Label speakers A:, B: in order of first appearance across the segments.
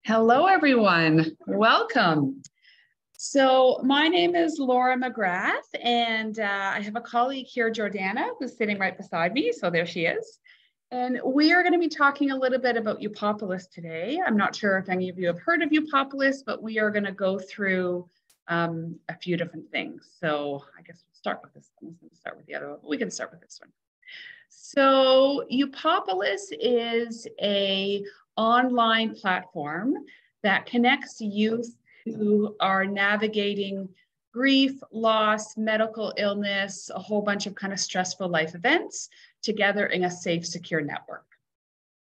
A: Hello, everyone. Welcome. So my name is Laura McGrath, and I have a colleague here, Jordana, who's sitting right beside me. So there she is. And we are going to be talking a little bit about Upopolis today. I'm not sure if any of you have heard of Upopolis, but we are going to go through a few different things. So I guess we'll start with this one. We'll start with the other one. We can start with this one. So Upopolis is an online platform that connects youth who are navigating grief, loss, medical illness, a whole bunch of kind of stressful life events together in a safe, secure network.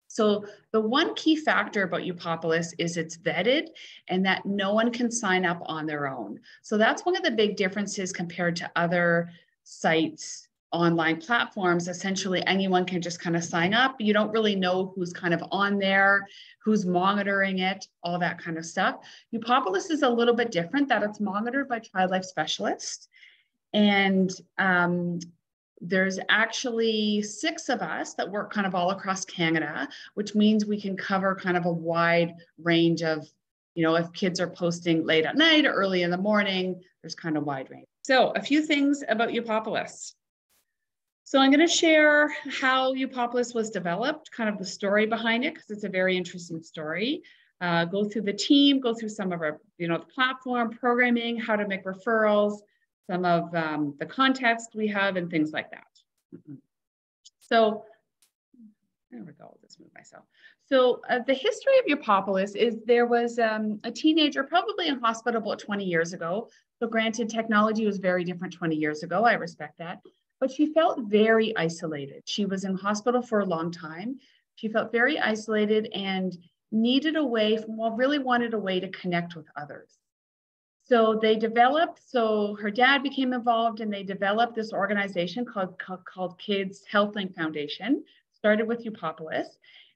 A: So the one key factor about Upopolis is it's vetted and that no one can sign up on their own. So that's one of the big differences compared to other sites, online platforms. Essentially, anyone can just kind of sign up. You don't really know who's kind of on there, who's monitoring it, all that kind of stuff. Upopolis is a little bit different, that it's monitored by child life specialists. And there's actually 6 of us that work kind of all across Canada, which means we can cover kind of a wide range of, you know, if kids are posting late at night or early in the morning, there's kind of wide range. So a few things about Upopolis. So I'm going to share how Upopolis was developed, kind of the story behind it, because it's a very interesting story. Go through the team, go through some of our, the platform, programming, how to make referrals, some of the context we have and things like that. So there we go, I'll just move myself. So the history of Upopolis is there was a teenager probably in hospital about 20 years ago. So granted, technology was very different 20 years ago. I respect that. But she felt very isolated. She was in hospital for a long time. She felt very isolated and needed a way, really wanted a way to connect with others. So they developed, so her dad became involved and they developed this organization called Kids Health Link Foundation, started with Upopolis.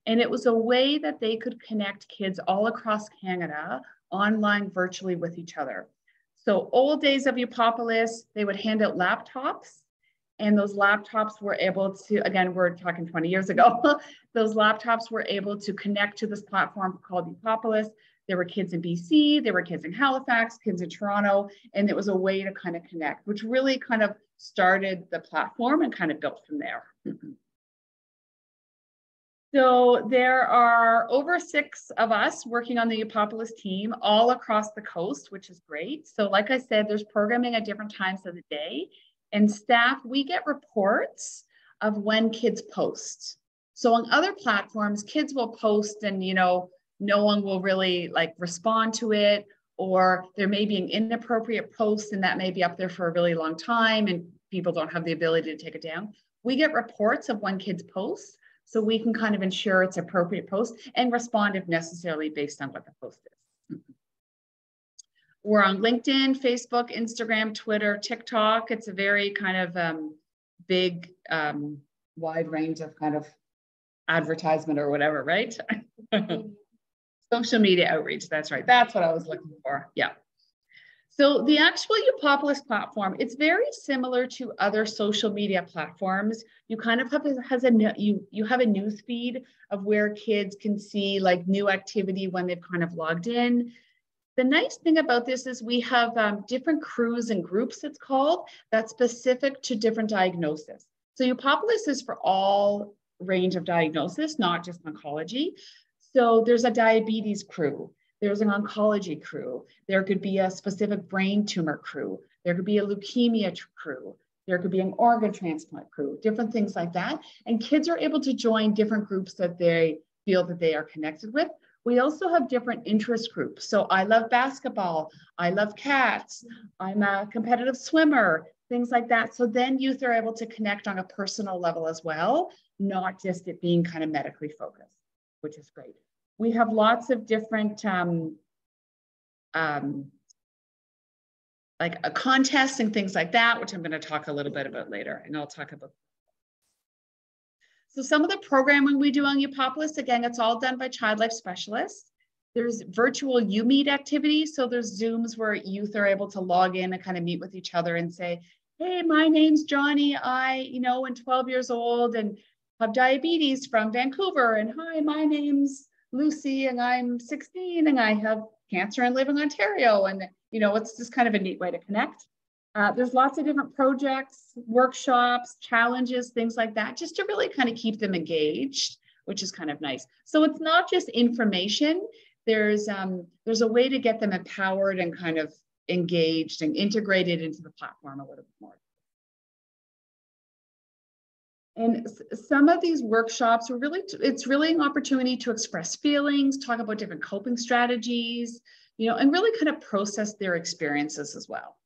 A: And it was a way that they could connect kids all across Canada online virtually with each other. So old days of Upopolis, they would hand out laptops. And those laptops were able to, again, we're talking 20 years ago, those laptops were able to connect to this platform called Upopolis. There were kids in BC, there were kids in Halifax, kids in Toronto, and it was a way to kind of connect, which really kind of started the platform and kind of built from there. So there are over 6 of us working on the Upopolis team all across the coast, which is great. So like I said, there's programming at different times of the day. And staff, we get reports of when kids post. So on other platforms, kids will post and, no one will really respond to it, or there may be an inappropriate post and that may be up there for a really long time and people don't have the ability to take it down. We get reports of when kids post, so we can kind of ensure it's appropriate post and respond if necessarily based on what the post is. We're on LinkedIn, Facebook, Instagram, Twitter, TikTok. It's a very kind of big, wide range of kind of advertisement or whatever, right? Social media outreach, that's right. That's what I was looking for, yeah. So the actual Upopolis platform, it's very similar to other social media platforms. You kind of have you have a news feed of where kids can see new activity when they've kind of logged in. The nice thing about this is we have different crews and groups, it's called, that's specific to different diagnoses. So Upopolis is for all range of diagnosis, not just oncology. So there's a diabetes crew, there's an oncology crew, there could be a specific brain tumor crew, there could be a leukemia crew, there could be an organ transplant crew, different things like that. And kids are able to join different groups that they feel that they are connected with. We also have different interest groups. So I love basketball, I love cats, I'm a competitive swimmer, things like that. So then youth are able to connect on a personal level as well, not just it being kind of medically focused, which is great. We have lots of different contests and things like that, which I'm going to talk a little bit about later, and I'll talk about. So some of the programming we do on Upopolis, again, it's all done by child life specialists. There's virtual U-Meet activities. So there's Zooms where youth are able to log in and kind of meet with each other and say, hey, my name's Johnny. I, am 12 years old and have diabetes from Vancouver. And hi, my name's Lucy and I'm 16 and I have cancer and live in Ontario. And, you know, it's just kind of a neat way to connect. There's lots of different projects, workshops, challenges, things like that, just to really kind of keep them engaged, which is kind of nice. So it's not just information. There's a way to get them empowered and kind of engaged and integrated into the platform a little bit more. And some of these workshops are really, it's really an opportunity to express feelings, talk about different coping strategies, you know, and really kind of process their experiences as well.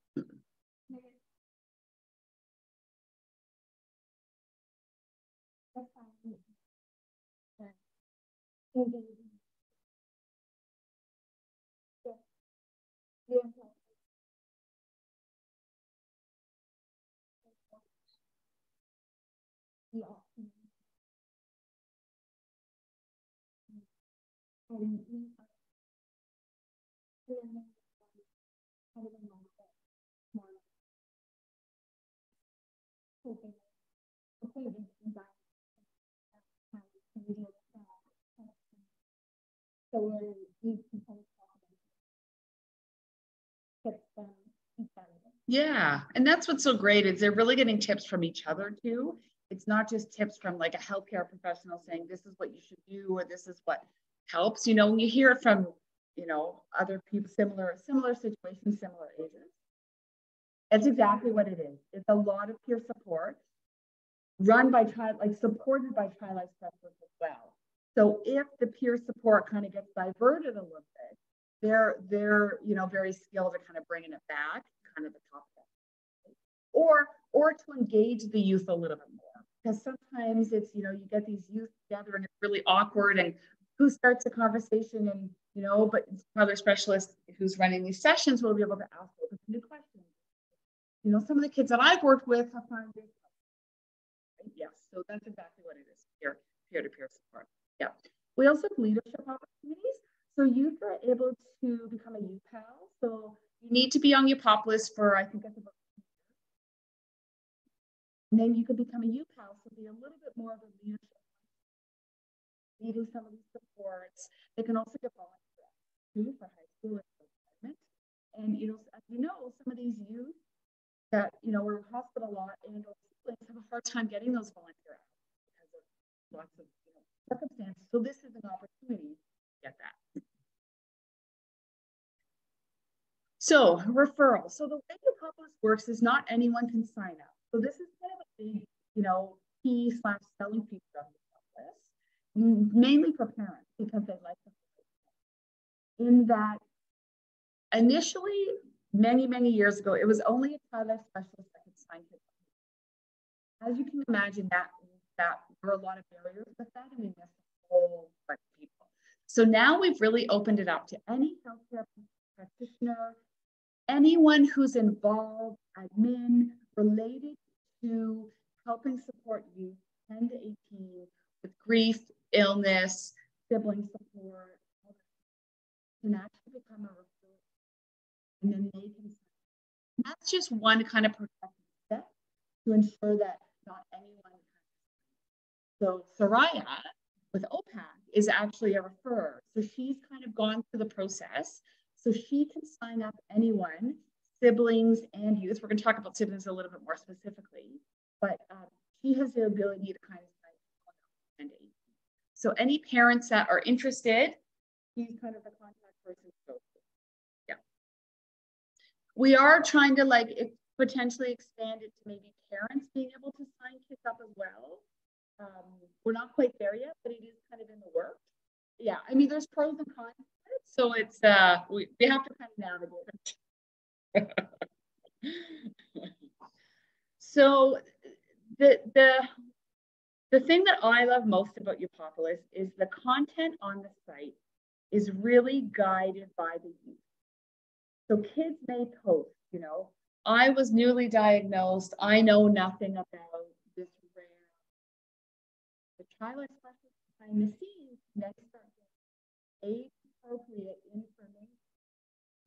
A: Yeah, and that's what's so great is they're really getting tips from each other too. It's not just tips from like a healthcare professional saying this is what you should do or this is what helps. You know, when you hear it from, you know, other people, similar situations, similar ages. That's exactly what it is. It's a lot of peer support run by child, like supported by child life specialists as well. So if the peer support kind of gets diverted a little bit, they're you know very skilled at kind of bringing it back, kind of the top of it, or to engage the youth a little bit more, because sometimes it's you know you get these youth together and it's really awkward and who starts the conversation and you know but another specialist who's running these sessions will be able to ask new questions. You know, some of the kids that I've worked with have found this. Yes, so that's exactly what it is, peer-to-peer support. Yeah. We also have leadership opportunities. So youth are able to become a youth pal. So you need to be on Upopolis for, I think that's about, and then you could become a youth pal. So be a little bit more of a leadership, leading some of these supports. They can also get volunteer too for high school and and you know, as you know, some of these youth that you know are in hospital a lot and have a hard time getting those volunteer hours because of lots of you know, circumstances. So this is an opportunity to get that. So referral. So the way Upopolis works is not anyone can sign up. So this is kind of a big, you know, key / selling feature of Upopolis, mainly for parents because they like the in that initially many years ago, it was only a child life specialist that could sign kids up. As you can imagine, that there were a lot of barriers with that, and we missed a whole bunch of people. So now we've really opened it up to any healthcare practitioner, anyone who's involved, admin, related to helping support youth 10 to 18 with grief, illness, sibling support, can actually become a referral. And then they can, and that's just one kind of protective step to ensure that not anyone. So Soraya with OPAC is actually a referrer. So she's kind of gone through the process. So she can sign up anyone, siblings and youth. We're going to talk about siblings a little bit more specifically, but she has the ability to kind of sign up. So any parents that are interested, she's kind of the contact person to go to. Yeah. We are trying to like potentially expand it to maybe parents being able to sign kids up as well. We're not quite there yet, but it is kind of in the works. Yeah, I mean, there's pros and cons to it, so it's we have to kind of navigate it. So the thing that I love most about Upopolis is the content on the site is really guided by the youth. So kids may post, you know, I was newly diagnosed. I know nothing about this rare. The child life specialist behind the scenes then start getting age-appropriate information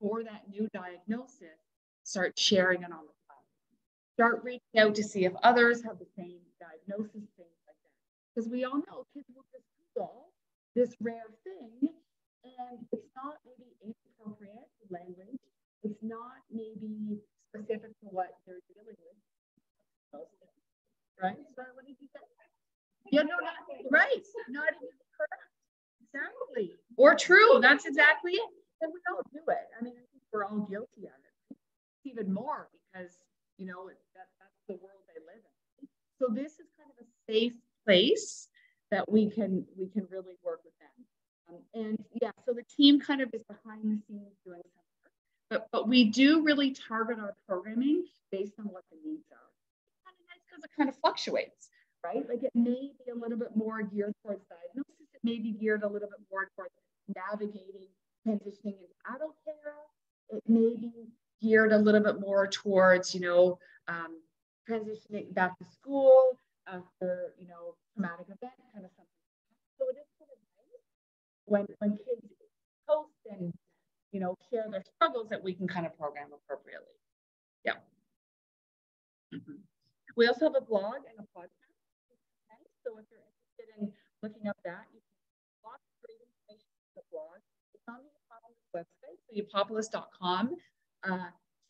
A: for that new diagnosis, start sharing it on the platform. Start reaching out to see if others have the same diagnosis, things like that. Because we all know kids will just Google this rare thing, and it's not maybe age-appropriate language. It's not maybe specific to what they're dealing with. Right? So what did you say? Yeah, no, not right. Not even correct. Exactly. Or true. That's exactly it. And we all do it. I mean, I think we're all guilty of it. Even more because, you know, that's the world they live in. So this is kind of a safe place that we can really work with them. And yeah, so the team kind of is behind the scenes doing some work. But we do really target our programming based on what the needs are. It's kind of nice because it kind of fluctuates. Right? Like it may be a little bit more geared towards diagnosis. It may be geared a little bit more towards navigating, transitioning into adult care. It may be geared a little bit more towards, you know, transitioning back to school after, you know, traumatic event, kind of something. So it is kind of nice when kids post and, you know, share their struggles that we can kind of program appropriately. Yeah. Mm-hmm. We also have a blog and a podcast. So if you're interested in looking up that, you can lots of great information on the blog. It's on the Upopolis website, so upopolis.com.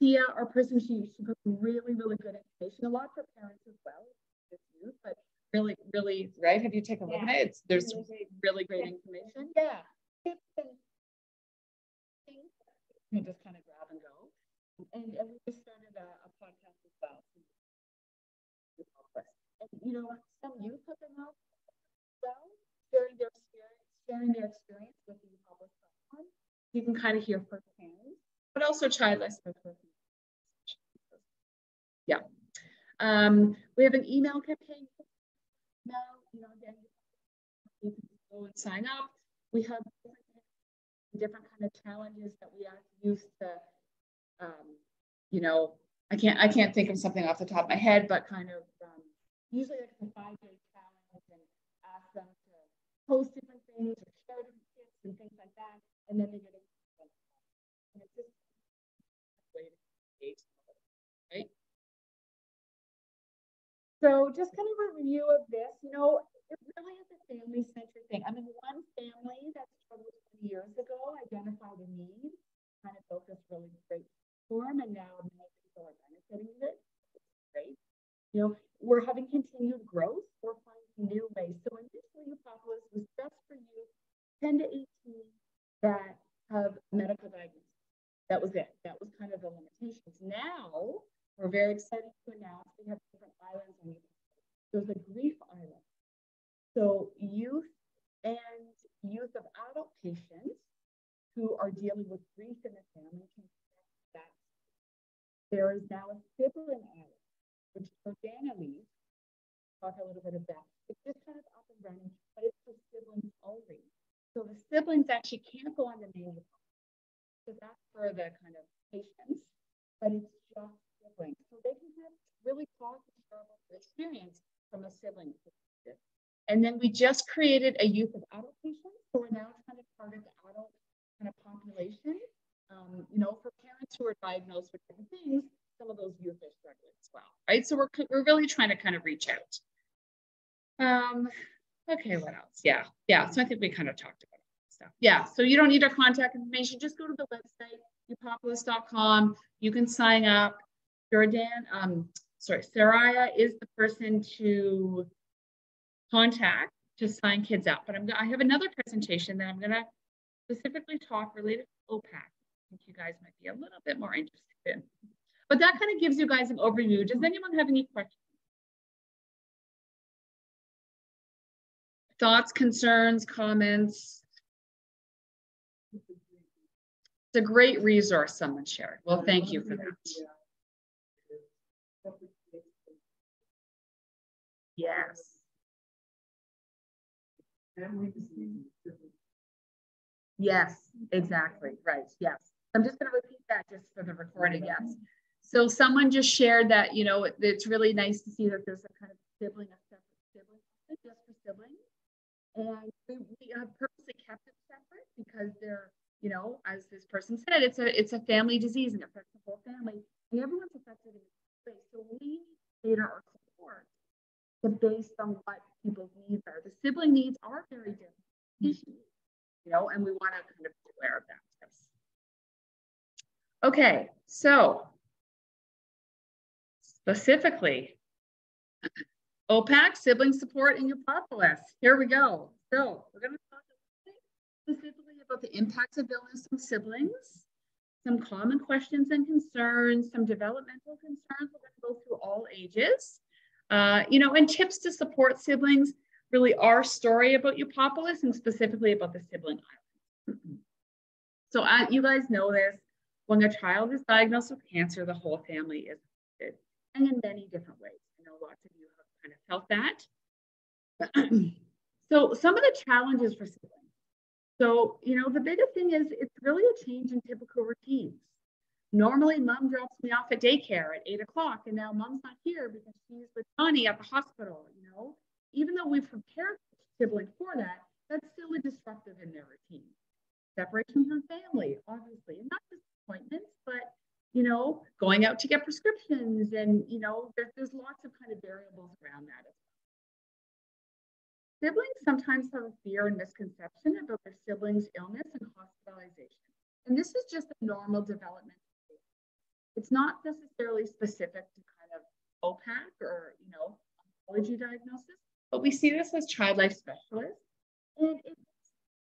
A: Tia, our person, she puts really, really good information. A lot for parents as well, but really, really, right? Have you taken a look at it? There's really great information. Yeah. Tips and things you can just kind of grab and go. And we just started a podcast as well. And, you know, some youth have been out well, sharing their experience with the Upopolis platform. You can kind of hear firsthand, but also childless. Yeah. We have an email campaign now, you know, again, you can go and sign up. We have different kind of challenges that we ask youth to, you know, I can't think of something off the top of my head, but kind of usually it's a 5-day challenge and ask them to post different things or share different tips and things like that, and then they get it. And it's just a way to engage, right? So just kind of a review of this, you know, it really is a family-centered thing. I mean, one family that struggled 20 years ago identified a need, kind of built this really great platform, and now many people are benefiting from it. It's great. You know, we're having continued growth. We're finding new ways. So initially, Upopolis was just for youth 10 to 18 that have medical diagnosis. That was it. That was kind of the limitations. Now, we're very excited to announce we have different islands on Upopolis. There's a grief island. So youth of adult patients who are dealing with grief in the family can connect that. There is now a sibling island, which Jordana leads. Talk a little bit of that. It's just kind of up and running, but it's for siblings only. So the siblings actually can't go on the main because that's for the kind of patients, but it's just siblings. So they can have really talk and share about their experience from a sibling perspective. And then we just created a youth of adult patients. So we're now trying to target the adult kind of population. You know, for parents who are diagnosed with different things, some of those youth are struggling as well, right? So we're really trying to kind of reach out. Okay, what else? Yeah. So I think we kind of talked about stuff. Yeah. So you don't need our contact information. Just go to the website, upopolis.com. You can sign up. Saraya is the person to contact to sign kids up. But I have another presentation that I'm going to specifically talk related to OPAC. I think you guys might be a little bit more interested in. But that kind of gives you guys an overview. Does anyone have any questions? Thoughts, concerns, comments? It's a great resource someone shared. Well, thank you for that. Yes. Yes, exactly. Right. Yes. I'm just going to repeat that just for the recording. Yes. So someone just shared that, you know, it's really nice to see that there's a kind of sibling, a separate sibling, just for siblings. And we have purposely kept it separate because they're, you know, as this person said, it's a family disease and it affects the whole family. And everyone's affected in this way. So we cater our support based on what people's needs are. The sibling needs are very different. and we want to kind of be aware of that. Okay, so specifically, OPAC, sibling support in Upopolis. Here we go. So we're going to talk specifically about the impacts of illness on siblings, some common questions and concerns, some developmental concerns. We're going to go through all ages, and tips to support siblings, really our story about Upopolis and specifically about the sibling island. So you guys know this, when a child is diagnosed with cancer, the whole family is affected, and in many different ways. I know lots of you have kind of felt that. So some of the challenges for siblings. So, the biggest thing is it's really a change in typical routines. Normally, mom drops me off at daycare at 8 o'clock, and now mom's not here because she's with Johnny at the hospital, Even though we've prepared the sibling for that, that's still a disruptive in their routine. Separation from family, obviously, and not just appointments, but, going out to get prescriptions, and, there's lots of kind of variables around that as well. Siblings sometimes have a fear and misconception about their siblings' illness and hospitalization. And this is just a normal development. It's not necessarily specific to kind of OPAC or, oncology diagnosis, but we see this as child life specialists. And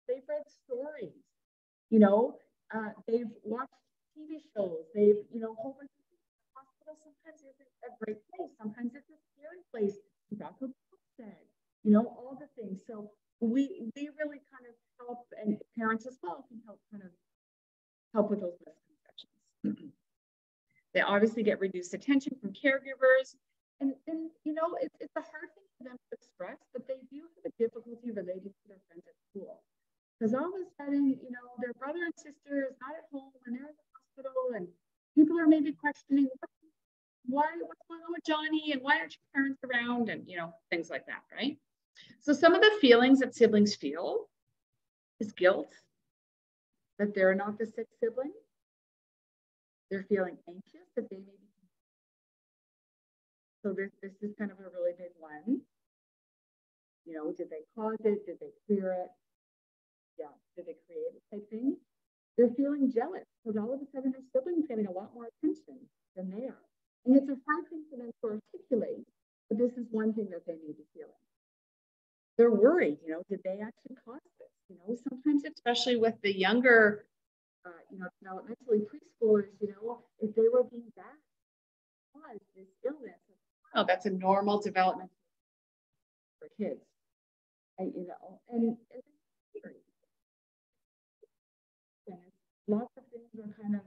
A: they've read stories, they've watched TV shows, they've, whole bunch of things. The hospital sometimes isn't a great place, sometimes it's a scary place. That's what Paul said. All the things. So we really kind of help, and parents as well can help with those misconceptions. They obviously get reduced attention from caregivers, and it's a hard thing for them to express, but they do have a difficulty relating to their friends at school. Because all of a sudden, their brother and sister is not at home and they're at the hospital, and people are maybe questioning what's going on with Johnny, and why aren't your parents around, and things like that, right? So some of the feelings that siblings feel is guilt that they're not the sick sibling. They're feeling anxious that they may be. So this is kind of a really big one. Did they cause it? Did they clear it? Yeah, did they create it type thing? They're feeling jealous because all of a sudden their sibling's getting a lot more attention than they are. And it's a hard thing for them to articulate, but this is one thing that they may be feeling. They're worried, did they actually cause this? Sometimes, especially with the younger, developmentally preschoolers, if they were being bad, cause this illness. Oh, that's a normal development for kids, and lots of things are kind of,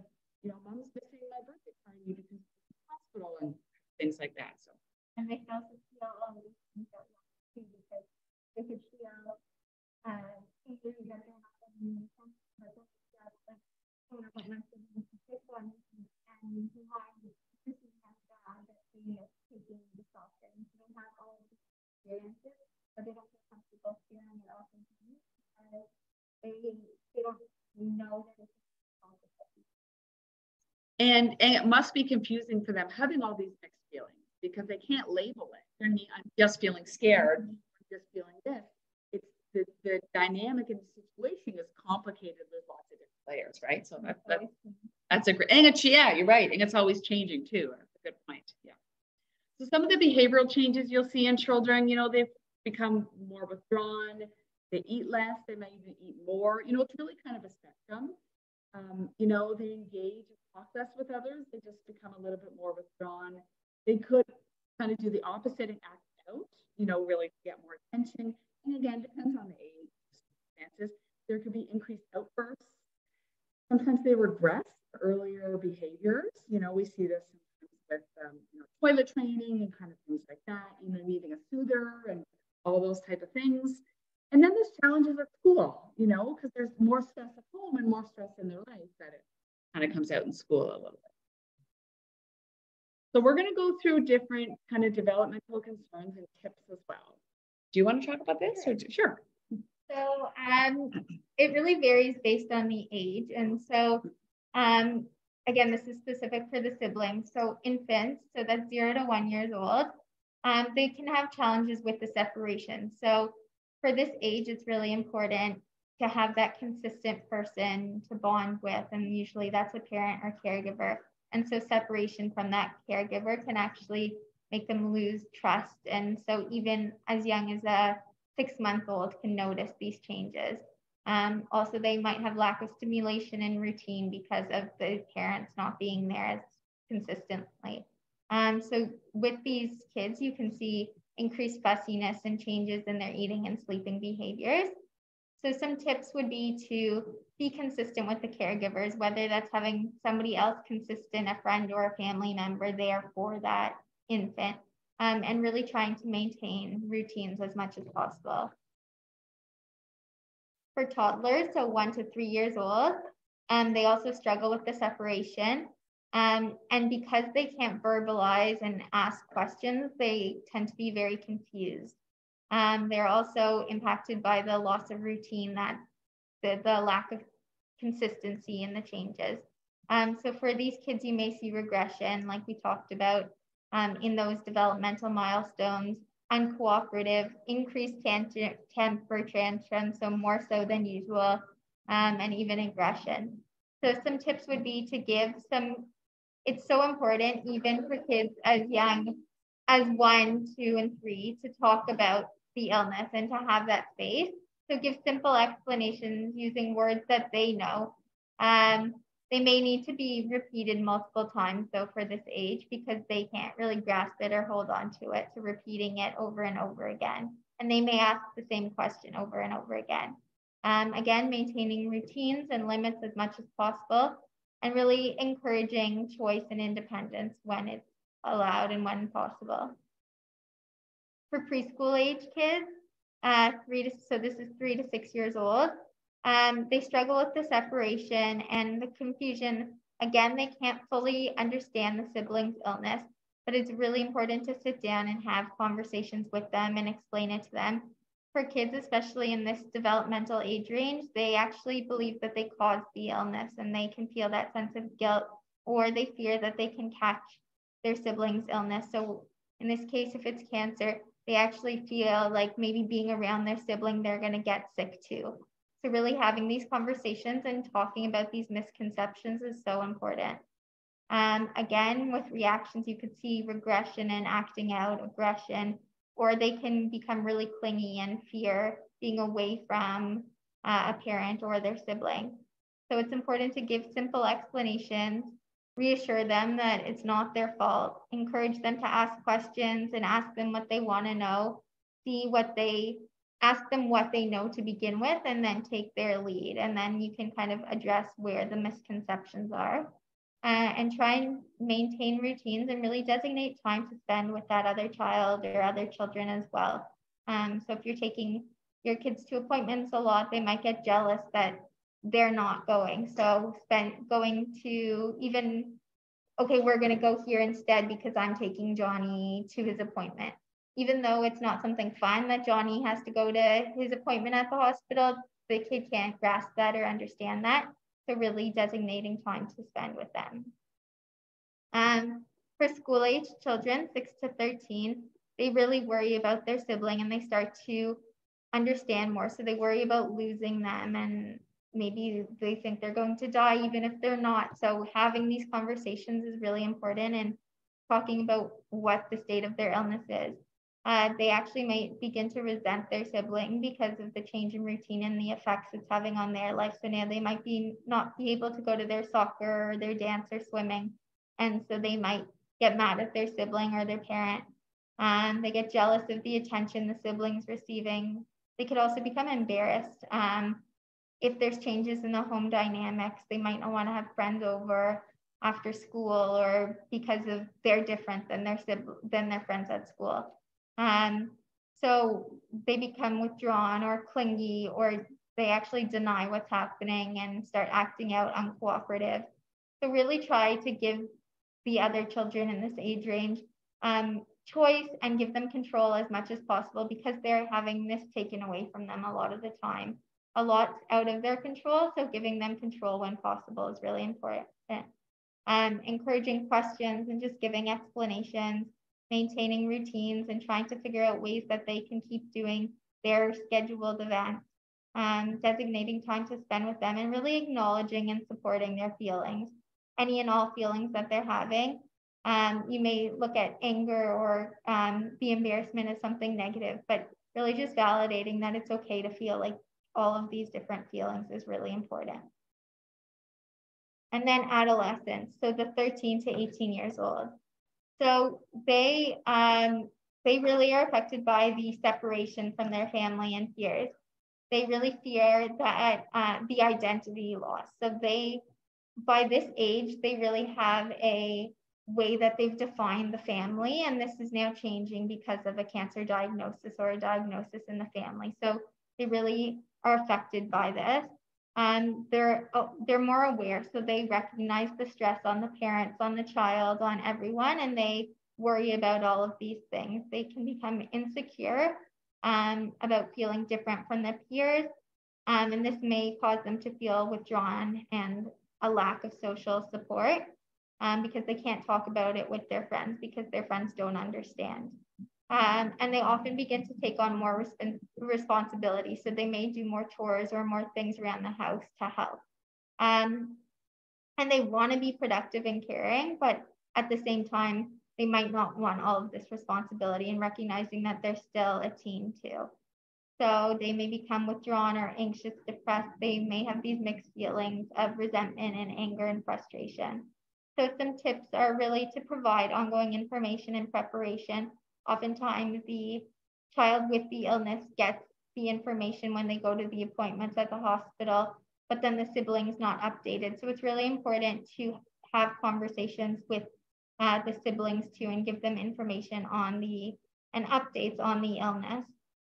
A: mom's missing my birthday party because of the hospital and things like that. So,
B: and they can also feel all these things at once too, because they could feel things that they're not going to but they feel like what my siblings is this one, and who has this is my dad that they are taking this often. So they have all of these experiences, but they don't feel comfortable sharing it often because they don't know that it's possible.
A: And it must be confusing for them having all these mixed feelings because they can't label it. I'm just feeling scared. I'm just feeling this. It's the dynamic in the situation is complicated with lots of different layers, right? So that's a great, and it's, yeah, you're right. And it's always changing too. That's a good point. Yeah. So some of the behavioral changes you'll see in children, they've become more withdrawn. They eat less. They may even eat more. It's really kind of a spectrum. They engage and talk less with others. They just become a little bit more withdrawn. They could kind of do the opposite and act out, really get more attention. And again, depends on the age, circumstances. There could be increased outbursts. Sometimes they regress earlier behaviors. We see this with toilet training and kind of things like that, needing a soother and all those type of things. And then there's challenges at school, because there's more stress at home and more stress in their life that it kind of comes out in school a little bit. So we're going to go through different kind of developmental concerns and tips as well. Do you want to talk about this? Or sure.
B: So it really varies based on the age. And so again, this is specific for the siblings. So infants, so that's 0 to 1 years old, they can have challenges with the separation. So for this age, it's really important to have that consistent person to bond with, and usually that's a parent or caregiver. And so separation from that caregiver can actually make them lose trust. And so even as young as a 6-month-old can notice these changes. Also, they might have lack of stimulation and routine because of the parents not being there as consistently. So with these kids, you can see increased fussiness and changes in their eating and sleeping behaviors. So some tips would be to be consistent with the caregivers, whether that's having somebody else consistent, a friend or a family member there for that infant, and really trying to maintain routines as much as possible. For toddlers, so 1 to 3 years old, they also struggle with the separation. And because they can't verbalize and ask questions, they tend to be very confused. They're also impacted by the loss of routine, that the lack of consistency in the changes. So for these kids, you may see regression, like we talked about, in those developmental milestones, uncooperative, increased temper tantrums, so more so than usual, and even aggression. So some tips would be to give some, it's so important, even for kids as young as 1, 2, and 3, to talk about the illness and to have that space. So give simple explanations using words that they know. They may need to be repeated multiple times though for this age, because they can't really grasp it or hold on to it. So repeating it over and over again. And they may ask the same question over and over again. Again, maintaining routines and limits as much as possible, and really encouraging choice and independence when it's allowed and when possible. For preschool age kids, so this is 3 to 6 years old, they struggle with the separation and the confusion. Again, they can't fully understand the sibling's illness, but it's really important to sit down and have conversations with them and explain it to them. For kids, especially in this developmental age range, they actually believe that they caused the illness, and they can feel that sense of guilt, or they fear that they can catch their sibling's illness. So in this case, if it's cancer, they actually feel like maybe being around their sibling, they're going to get sick too. So really having these conversations and talking about these misconceptions is so important. Again, with reactions, you could see regression and acting out, aggression, or they can become really clingy and fear being away from a parent or their sibling. So it's important to give simple explanations, reassure them that it's not their fault, encourage them to ask questions and ask them what they want to know, ask them what they know to begin with, and then take their lead. And then you can kind of address where the misconceptions are, and try and maintain routines and really designate time to spend with that other child or other children as well. So if you're taking your kids to appointments a lot, they might get jealous that they're not going. So going to even, okay, we're going to go here instead because I'm taking Johnny to his appointment. Even though it's not something fun that Johnny has to go to his appointment at the hospital, the kid can't grasp that or understand that. So really designating time to spend with them. For school-age children, 6 to 13, they really worry about their sibling, and they start to understand more. So they worry about losing them, and maybe they think they're going to die even if they're not. So having these conversations is really important, and talking about what the state of their illness is. They actually might begin to resent their sibling because of the change in routine and the effects it's having on their life. So now they might not be able to go to their soccer or their dance or swimming. And so they might get mad at their sibling or their parent. They get jealous of the attention the sibling's receiving. They could also become embarrassed. If there's changes in the home dynamics, they might not want to have friends over after school, or because of they're different than their friends at school. So they become withdrawn or clingy, or they actually deny what's happening and start acting out uncooperative. So really try to give the other children in this age range choice and give them control as much as possible, because they're having this taken away from them a lot of the time. A lot out of their control, so giving them control when possible is really important. Encouraging questions and just giving explanations, maintaining routines, and trying to figure out ways that they can keep doing their scheduled events. designating time to spend with them, and really acknowledging and supporting their feelings, any and all feelings that they're having. You may look at anger or the embarrassment as something negative, but really just validating that it's okay to feel like all of these different feelings is really important. And then adolescents, so the 13 to 18 years old. So they really are affected by the separation from their family and peers. They really fear that the identity loss. So by this age, they really have a way that they've defined the family, and this is now changing because of a cancer diagnosis or a diagnosis in the family. So they really are affected by this. They're more aware, so they recognize the stress on the parents, on the child, on everyone, and they worry about all of these things. They can become insecure about feeling different from their peers, and this may cause them to feel withdrawn and a lack of social support because they can't talk about it with their friends because their friends don't understand. And they often begin to take on more responsibility. So they may do more chores or more things around the house to help. And they want to be productive and caring, but at the same time, they might not want all of this responsibility, and recognizing that they're still a teen too. So they may become withdrawn or anxious, depressed. They may have these mixed feelings of resentment and anger and frustration. So some tips are really to provide ongoing information and preparation. Oftentimes the child with the illness gets the information when they go to the appointments at the hospital, but then the sibling's not updated. So it's really important to have conversations with the siblings too, and give them information on and updates on the illness,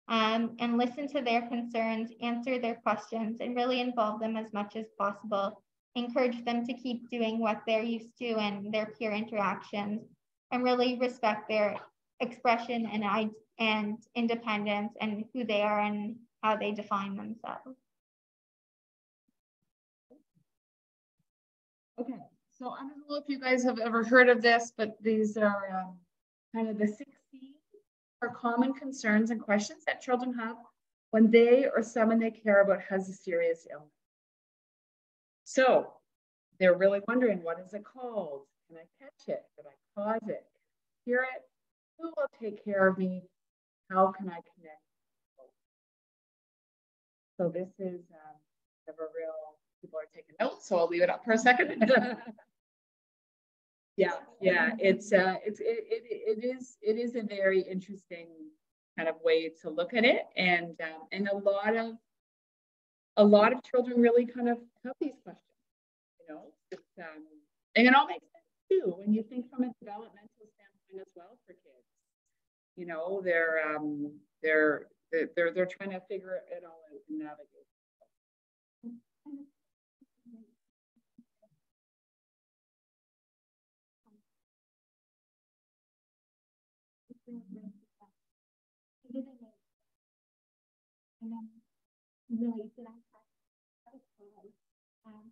B: and listen to their concerns, answer their questions, and really involve them as much as possible. Encourage them to keep doing what they're used to and their peer interactions, and really respect their expression and independence and who they are and how they define themselves.
A: Okay, so I don't know if you guys have ever heard of this, but these are kind of the 16 common concerns and questions that children have when they or someone they care about has a serious illness. So they're really wondering, what is it called? Can I catch it? Did I cause it? Hear it? Who will take care of me? How can I connect? So this is never real. People are taking notes, so I'll leave it up for a second. Yeah, it is a very interesting kind of way to look at it, and a lot of children really kind of have these questions. You know, and it all makes sense too when you think from a developmental standpoint as well for kids. You know, they're trying to figure it all out and navigate.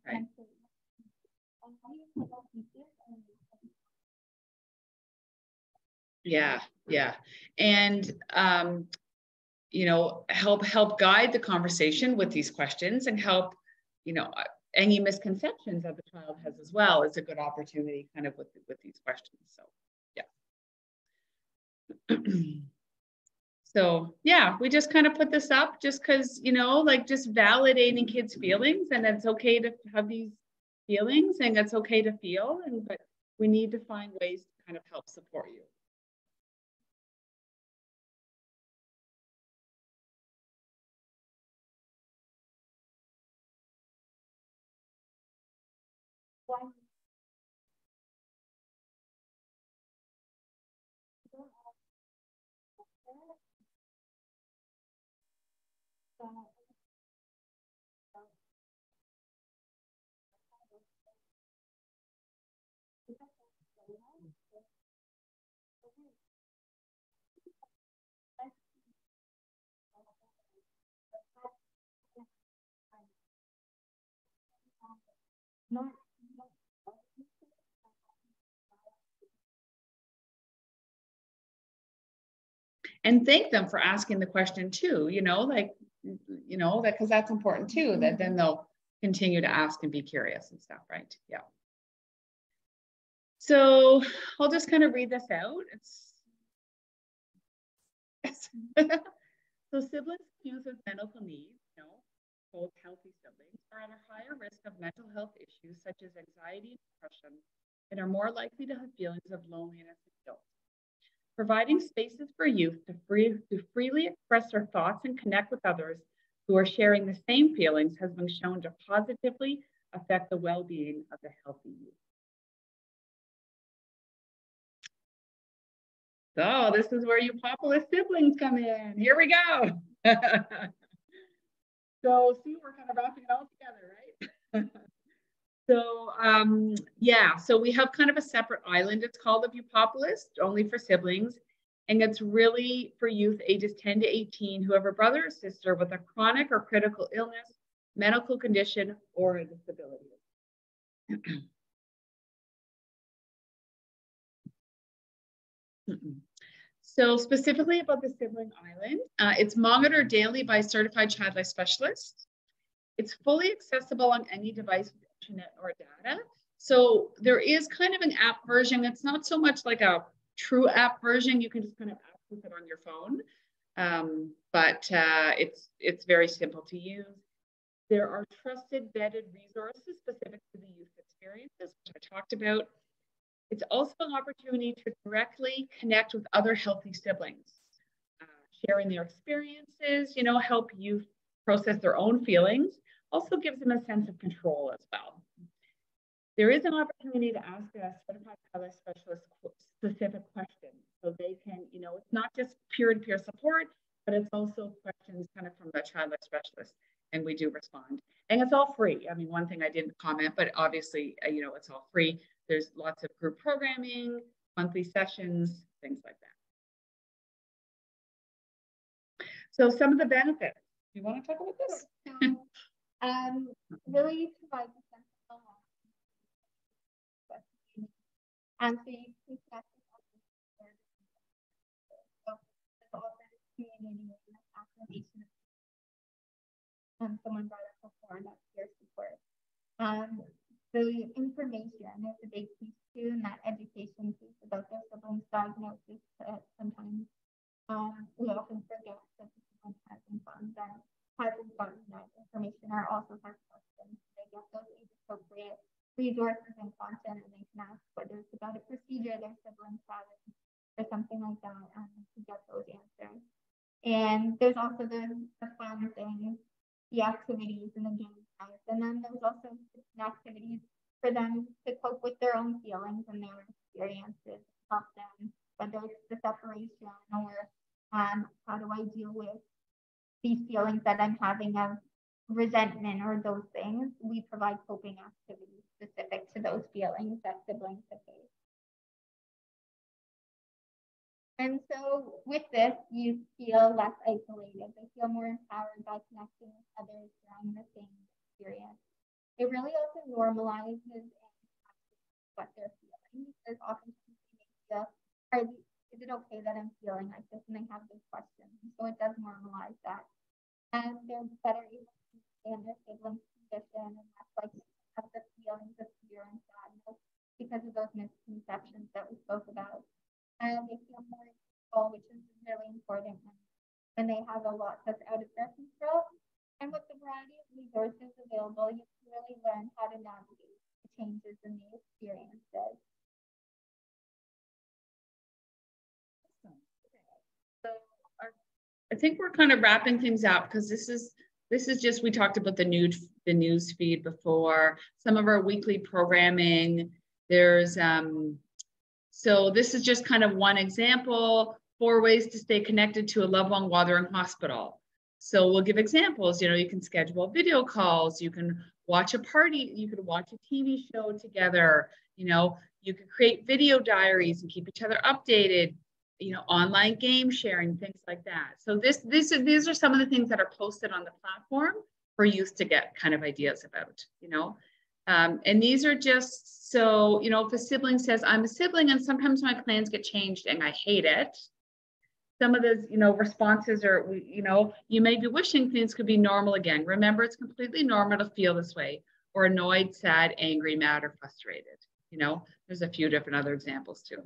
A: Right. Yeah. And you know, help guide the conversation with these questions, and help, you know, any misconceptions that the child has as well is a good opportunity kind of with these questions. So yeah. So yeah, we just kind of put this up just because, you know, like just validating kids' feelings, and it's okay to have these feelings, and it's okay to feel, but we need to find ways to kind of help support you. And thank them for asking the question too, you know, like you know, that because that's important too, that then they'll continue to ask and be curious and stuff, right? Yeah. So I'll just kind of read this out. So siblings with medical needs, you know, both healthy siblings, are at a higher risk of mental health issues such as anxiety and depression, and are more likely to have feelings of loneliness and guilt. Providing spaces for youth to freely express their thoughts and connect with others who are sharing the same feelings has been shown to positively affect the well-being of the healthy youth. So this is where Upopolis siblings come in. Here we go. So see, we're kind of wrapping it all together, right? So yeah, so we have kind of a separate island. It's called the Upopolis, only for siblings. And it's really for youth ages 10 to 18 who have a brother or sister with a chronic or critical illness, medical condition, or a disability. So specifically about the Sibling Island, it's monitored daily by a certified child life specialist. It's fully accessible on any device with internet or data. So there is kind of an app version. It's not so much like a true app version. You can just kind of access it on your phone, but it's very simple to use. There are trusted, vetted resources specific to the youth experiences, which I talked about. It's also an opportunity to directly connect with other healthy siblings, sharing their experiences, you know, help youth process their own feelings, also gives them a sense of control as well. There is an opportunity to ask a certified child life specialist specific questions. So they can, you know, it's not just peer-to-peer support, but it's also questions kind of from the child life specialist, and we do respond. And it's all free. I mean, one thing I didn't comment, but obviously, you know, it's all free. There's lots of group programming, monthly sessions, things like that. So some of the benefits. Do you want to talk about this?
B: Really provide a sense of belonging. And so you can connect with others. So it's also community and affirmation. Someone brought up before, and that's peer support. The information is a big piece too, and that education piece about their siblings' diagnosis. Sometimes we often forget that the sibling hasn't gotten that information, or also has questions. They get those age-appropriate resources and content, and they can ask whether it's about a procedure their siblings having or something like that, to get those answers. And there's also the fun things, the activities and the game type. And then there's also activities for them to cope with their own feelings and their experiences, help them, whether it's the separation or how do I deal with these feelings that I'm having of resentment or those things. We provide coping activities specific to those feelings that siblings have faced. And so with this, you feel less isolated. They feel more empowered by connecting with others around the same experience. It really also normalizes what they're feeling. There's often they feel, is it okay that I'm feeling like this? And they have those questions. So it does normalize that. And they're better able to understand their sibling's condition and less likely to have the feelings of fear and sadness because of those misconceptions that we spoke about. And they feel more in control, which is really important when they have a lot that's out of their control. And with the variety of resources available, you can really learn how to navigate the changes in the experiences.
A: So I think we're kind of wrapping things up because this is just, we talked about the news feed before, some of our weekly programming. There's so this is just kind of one example, 4 ways to stay connected to a loved one while they're in hospital. So we'll give examples. You know, you can schedule video calls, you can watch a party, you could watch a TV show together, you know, you could create video diaries and keep each other updated, you know, online game sharing, things like that. So these are some of the things that are posted on the platform for youth to get kind of ideas about, you know. And these are just, so, you know, if a sibling says, I'm a sibling and sometimes my plans get changed and I hate it, some of those, responses are, you may be wishing things could be normal again. Remember, it's completely normal to feel this way, or annoyed, sad, angry, mad, or frustrated. There's a few different other examples too.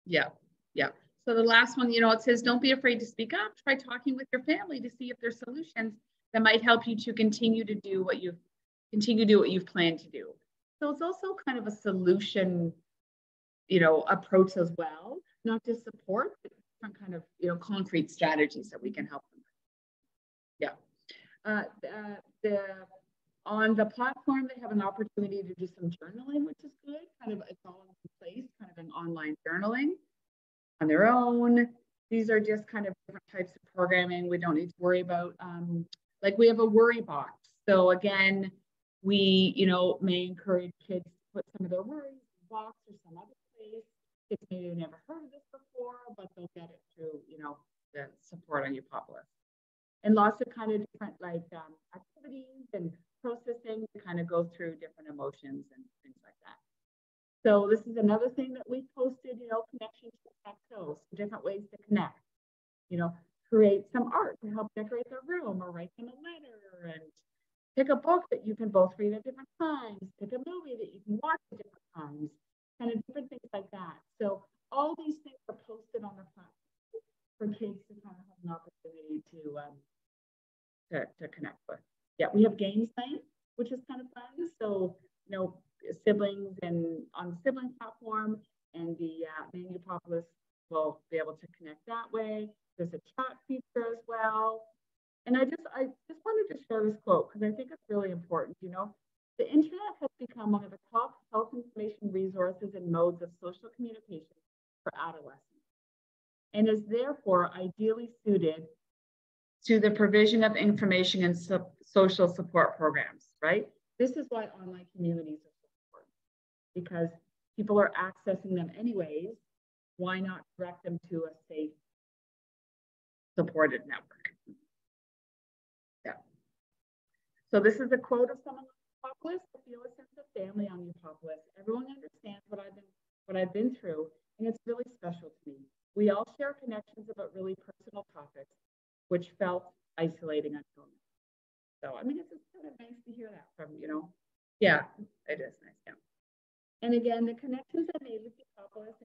A: Yeah. Yeah. So the last one, it says, don't be afraid to speak up. Try talking with your family to see if there's solutions that might help you to continue to do what you've planned to do. So it's also kind of a solution, approach as well, not just support, but different kind of, concrete strategies that we can help them with. Yeah. On the platform, they have an opportunity to do some journaling, which is good. It's all in place, kind of an online journaling on their own. These are just kind of different types of programming. We don't need to worry about, like we have a worry box. So again, we, may encourage kids to put some of their worries in a box or some other place. Kids maybe have never heard of this before, but they'll get it through, the support on Upopolis. And lots of kind of different activities and processing to kind of go through different emotions and things like that. So this is another thing that we posted, connection to Texos, different ways to connect, create some art to help decorate their room, or write them a letter, and pick a book that you can both read at different times, pick a movie that you can watch at different times, kind of different things like that. So all these things are posted on the platform for kids to kind of have an opportunity to connect with. Yeah, we have games night, which is kind of fun. So, siblings and on the sibling platform, and the Upopolis will be able to connect that way. There's a chat feature as well. And I just wanted to share this quote because I think it's really important. The internet has become one of the top health information resources and modes of social communication for adolescents, and is therefore ideally suited to the provision of information and social support programs, right? This is why online communities are so important, because people are accessing them anyways. Why not direct them to a safe, supported network? Yeah. So this is a quote of someone on Upopolis: "I feel a sense of family on Upopolis. Everyone understands what I've been through, and it's really special to me. We all share connections about really personal topics, which felt isolating until now." So, it's just kind of nice to hear that from, Yeah, it is nice, yeah. And again, the connections I made with Upopolis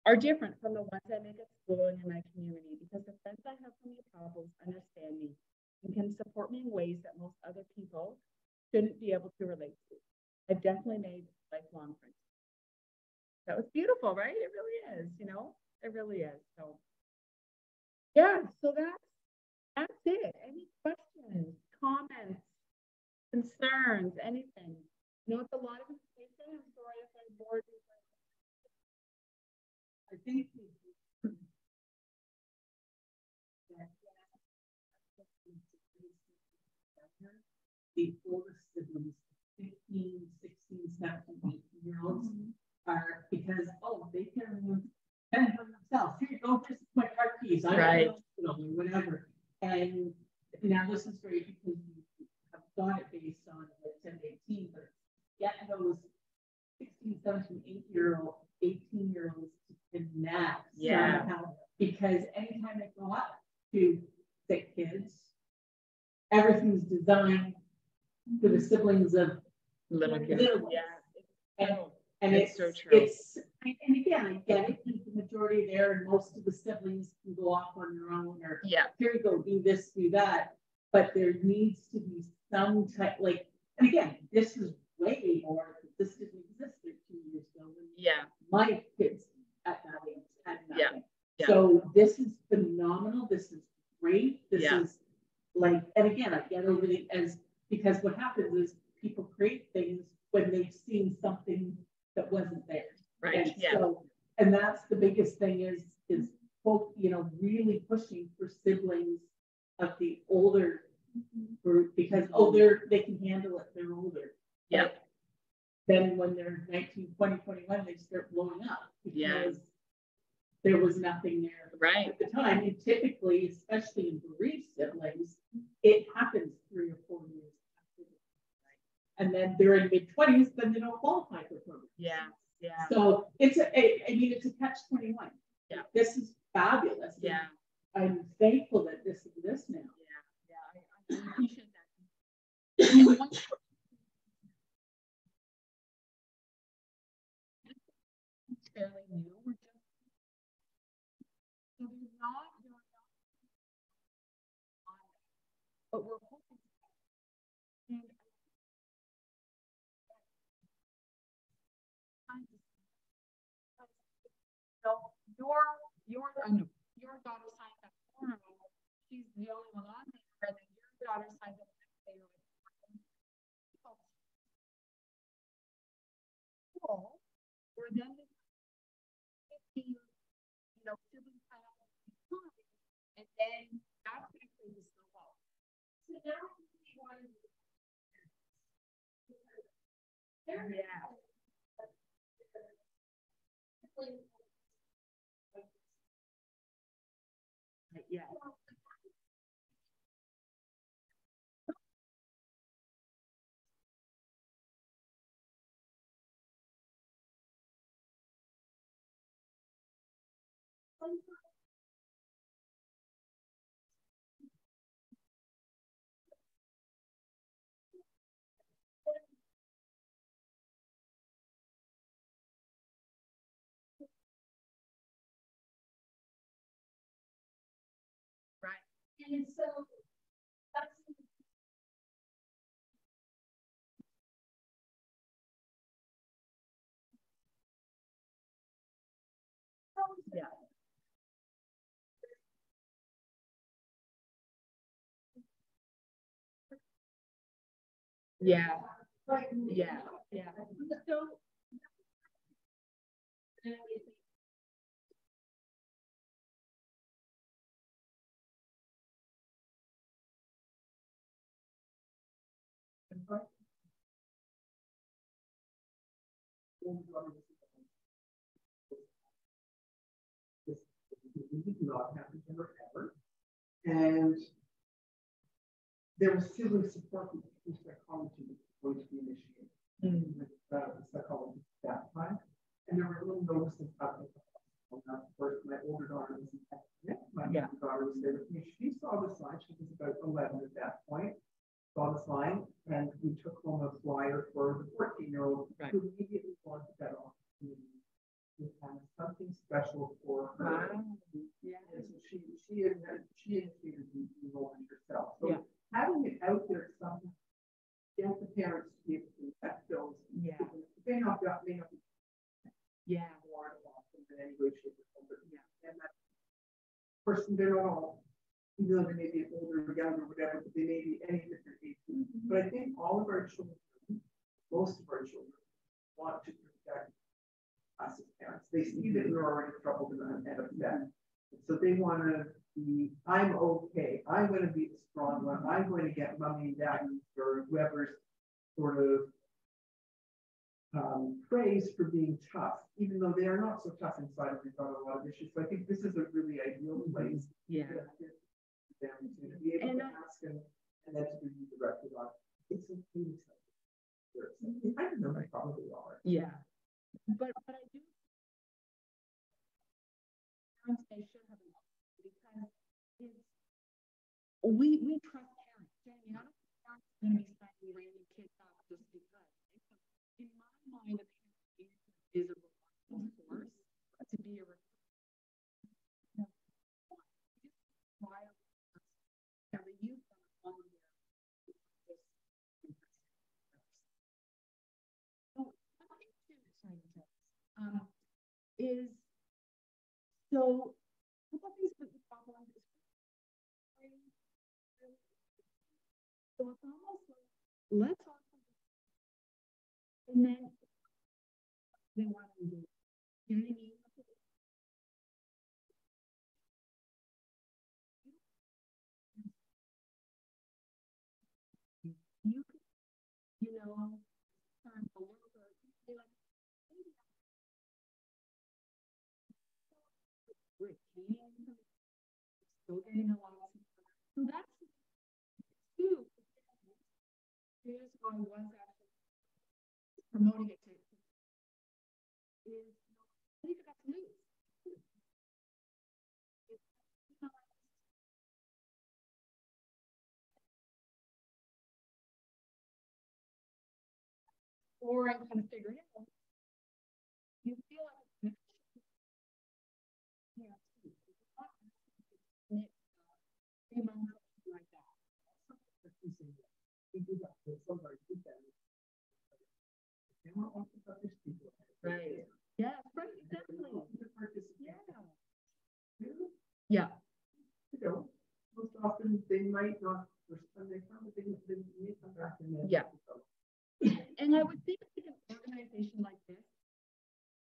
A: are different from the ones I make at school and in my community, because the friends I have from Upopolis understand me and can support me in ways that most other people shouldn't be able to relate to. I've definitely made lifelong friends. That was beautiful, right? It really is, it really is. So, yeah, so that's it. Any questions, comments, concerns, anything? It's a lot of information. I'm sorry if I bored you.
C: I think the oldest siblings, 15, 16, 17, 18-year-olds, are because, they can fend for themselves. Here you go, this is my car keys.
A: Right.
C: Whatever. And now this is great because you have got it based on 10 to 18, but yet those 16, 17, 18-year-olds to connect somehow, because anytime they go up to sick kids, everything's designed for the siblings of
A: little kids.
C: And it's so true. And again, I get it. The majority there, and most of the siblings can go off on their own, or here you go, do this, do that. But there needs to be some type, and again, this is way more. This didn't exist 13 years ago. My kids at that age had nothing. So this is phenomenal. This is great. This is and again, I get over because what happens is people create things when they've seen something that wasn't there.
A: Right.
C: And that's the biggest thing is folk, really pushing for siblings of the older group, because they can handle it, they're older. Then when they're 19, 20, 21, they start blowing up because there was nothing there
A: right
C: at the time. And typically, especially in bereaved siblings, it happens 3 or 4 years after. And then they're in mid-20s, then they don't qualify for programs.
A: Yeah.
C: So it's a catch-21.
A: Yeah.
C: This is fabulous.
A: Yeah.
C: I'm thankful that this exists now.
A: Yeah. I appreciate that. It's fairly new. We're just so there's not but we're hoping and so your daughter signed up for her. She's the only one on there, and then your daughter signed up next day. Cool. Or then 15, siblings sign up and then that's going to create the snowball. So now we want to yeah. Right.
B: And so that's
A: yeah. Yeah. Yeah. Yeah. So
D: This did not happen to her ever. And there was sibling support with psychology that was going to be initiated with the psychologist at that time. And there were little notices about it. Of course, my older daughter was in Texas. My younger daughter was there with me. She saw the sign. She was about 11 at that point. Saw the sign, and we took home a flyer for the 14-year-old who immediately wanted that opportunity. We had something special for her. Yeah. And so she initiated the enrollment herself. So having it out there something, get the parents to be able to accept those. Yeah. They may not be more involved in any way, shape, or form. But and that person, they're not all, they may be older or younger or whatever, but they may be any different age. But I think all of our children, most of our children, want to protect us as parents. They see that we're already troubled and upset. So they want to be, I'm okay. I'm going to be the strong one. I'm going to get mommy and daddy or whoever's sort of praise for being tough, even though they are not so tough inside and they've got a lot of issues. So I think this is a really ideal place for them to be able to ask and then to be directed on. It's a thing. I don't know, they probably are.
A: Yeah. But I do parents they should have an because it's we trust parents. Jamie, not a parent's gonna be signing random kids up just because. In my mind, a parent is a reluctant force to be a youth is so a couple things with the problem is so it's almost like let's also and then they want to do you know what I mean? You could, turn a little bit like
B: still getting a lot of support. So that's two. Years ago, I was actually promoting it to is what do you got to lose? Or I'm kind of figuring out. You feel like yeah, 3 months like that. Right. Yeah, right, exactly. Yeah.
D: You know, most often they might not respond, they may come back and then.
B: Yeah. And I would think like an organization like this,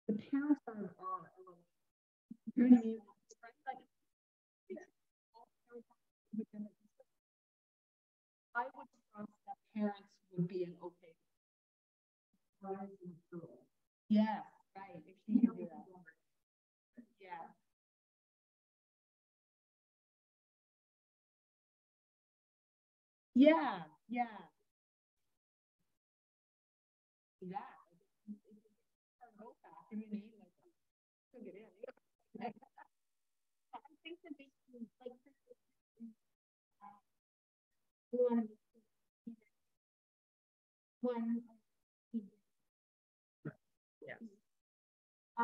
B: the parents are you know what I mean? I would trust that parents would be an okay. Yeah, right. If she can do that. Yeah. Yeah, yeah. Yeah. I think that they like we want to one.
A: Yeah.
B: I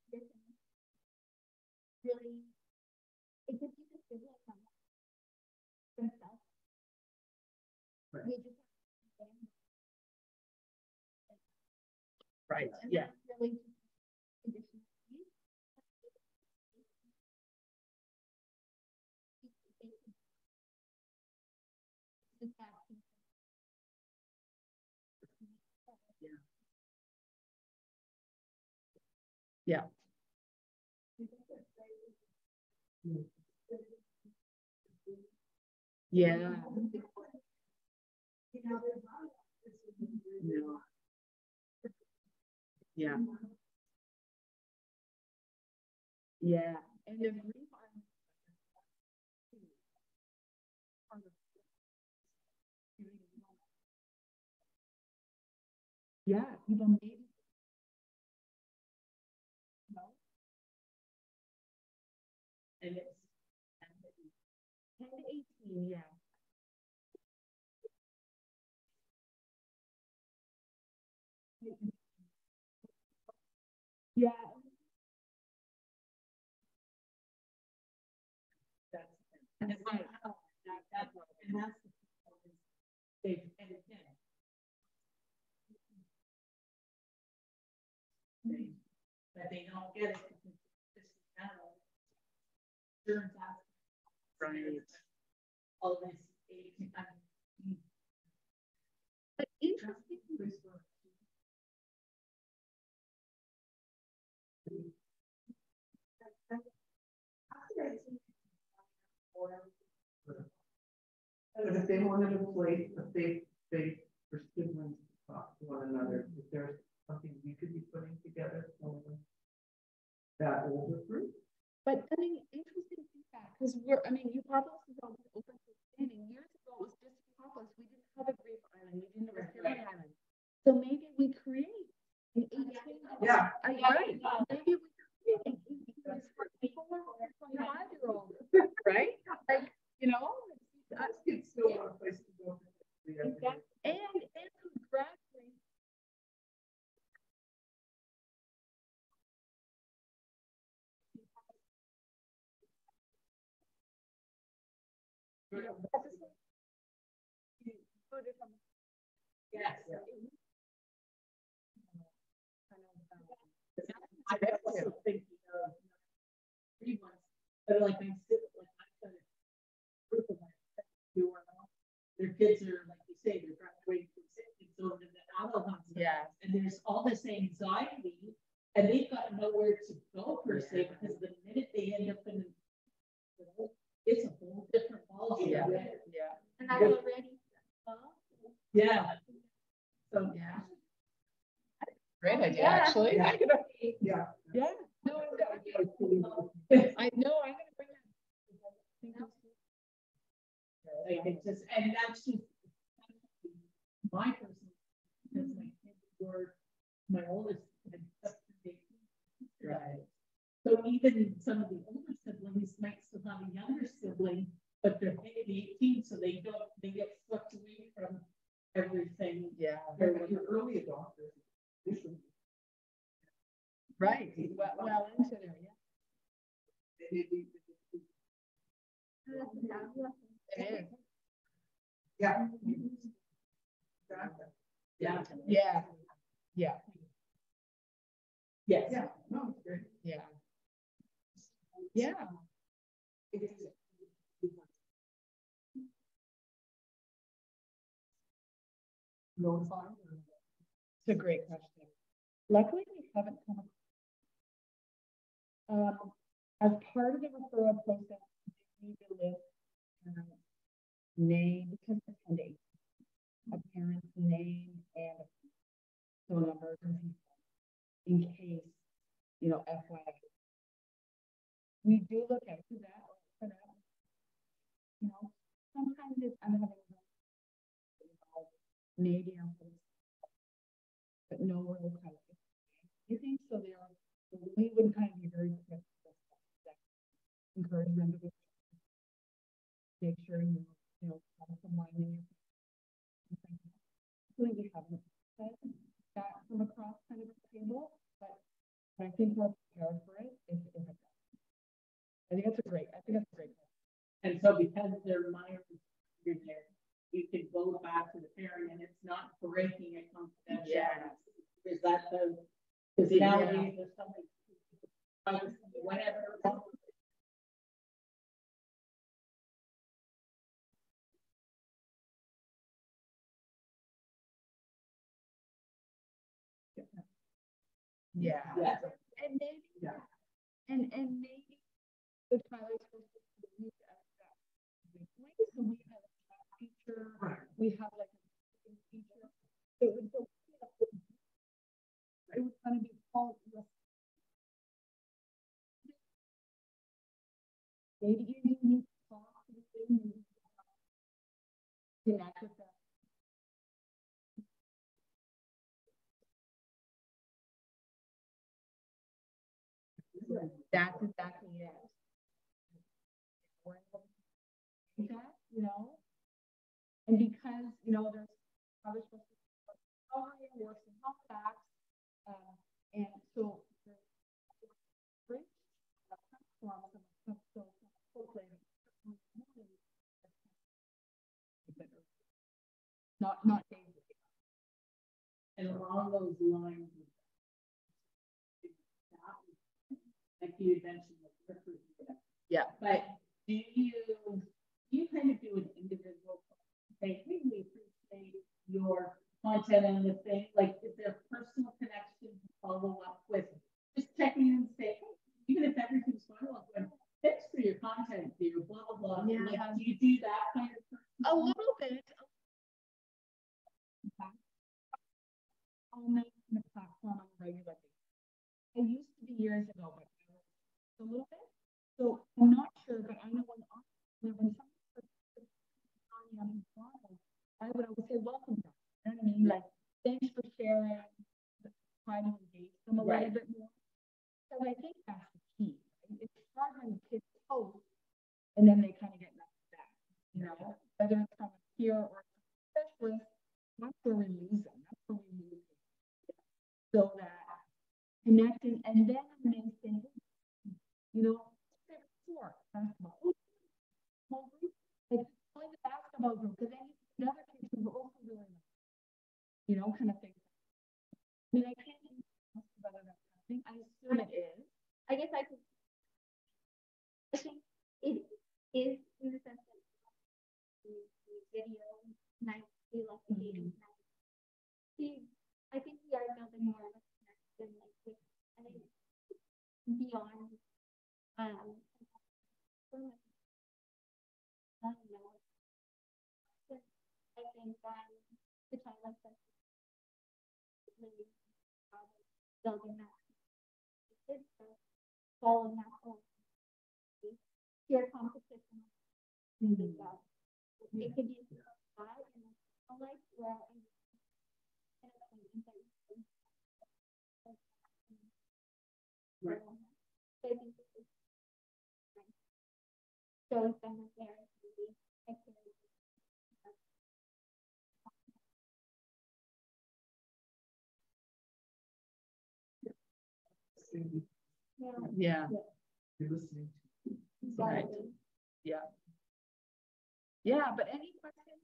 B: think really, it could be the sibling themselves.
A: Right.
B: We just
A: Right. Yeah.
B: really
A: Yeah. Yeah. No. Yeah. Yeah. And the grief yeah, people maybe no. And it's 10 to 18, yeah. Yeah. That's right. That's right. And that's the and again. But they don't get it because this is now turns out right. All this but interesting.
D: But if they wanted to play a safe space for siblings to talk to one another, is there something we could be putting together for that older group?
B: But I mean, interesting feedback because Upopolis is always open to expanding. Years ago, it was just Upopolis. We didn't have a grief island. We didn't have a sibling island. So maybe we create an 18.
D: Yeah.
B: Right. Maybe we create an 18 for 25-year-old. Right? Like,
D: Us kids still have a place to go.
B: And gradually. Yes. I was thinking of 3 months, but like I've done a group of who are their kids are like you say they're graduating from 60, so in the adult house.
A: Yeah.
B: And there's all this anxiety, and they've got nowhere to go per se because the minute they end up in, it's a whole different ballgame.
A: Yeah. Yeah.
B: And I already
C: Yeah. So
A: yeah. Great idea, actually. Yeah.
D: Yeah.
A: Yeah. No, I know. I'm gonna bring that.
C: like it just, and that's just my personal, because my kids were, my oldest had just turned 18. Right. So even some of the older siblings might still have a younger sibling, but they're maybe 18, so they get swept away from everything.
A: Yeah.
D: They're your early adopters.
A: Right. Well into there, yeah. It is.
D: Yeah.
C: Yeah.
A: Yeah. Yeah.
C: Yes.
D: Yeah. No, it's great.
A: Yeah. Yeah. It's a great question. Luckily, we haven't come across. As part of the referral process, we need to list name, because it's pending, a parent's name and so an emergency in case, FYI. We do look into that for that. Sometimes it's I'm having maybe I'm but no real kind of anything. So we would kind of be very quick to encourage them to make sure have some wine in your we haven't said that from across kind of the table, but I think we're prepared for it if it does. I think that's a great question.
C: And so because they're minors, you're there, you can go back to the parent and it's not breaking a confidentiality. Yeah. Is that because nowadays there's something whatever.
A: Yeah. And maybe and maybe the Tyler's supposed to use that so we have a feature, we have like a feature. So it would kind of be called maybe you need to talk to the thing and connect with them. That's exactly it. That, and because, there's other supposed to works in health facts, and so not daily.
C: And along those lines, like you mentioned,
A: yeah.
C: But do you kind of do an individual say, hey, we appreciate your content and the thing? Like, is there a personal connection to follow up with? Just checking in and say, hey, even if everything's fine, thanks for your content, dear, blah, blah, blah. Yeah. Like, do you do that kind of person?
A: A little bit. I'll make the platform on a regular basis. I used to be years ago, but a little bit. So I'm not sure, but I know when someone I would always say, welcome back. You know what I mean? Like, thanks for sharing, trying to engage them a little bit more. So I think that's the key. Right? It's hard when kids post and then they kind of get knocked back, whether it's from a peer or a specialist, that's where we lose them. That's where we lose them. So that connecting, and then I'm saying, sport, basketball. Like playing the basketball group, because then the other kids who are also doing it, kind of thing. I mean, I can't ask about that kind of thing. I assume it is.
B: I guess I think it is in the sense that the video night, we love the game night. I think we are building more of a connection, like I think beyond I don't know. I think building that. Following that whole peer competition. Mm-hmm. It could use that in a life where right. So I think this is shows them that they're really
A: yeah.
D: You're listening to.
A: Right. Yeah. Yeah, but any questions?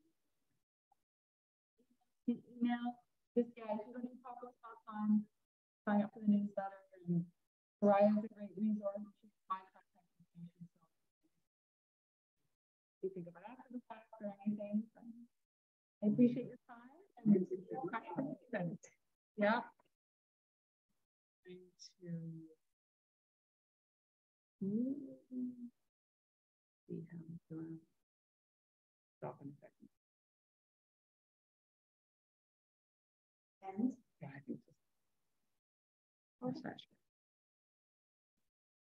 A: Email this guy. If you go to upopolis.com, sign up for the newsletter. And Soraya is a great resource. She's my contact information. So if you think about after the fact or anything, I appreciate your time and questions. Yeah. Going to see how I'm doing. Stop in a second. And yeah, I think just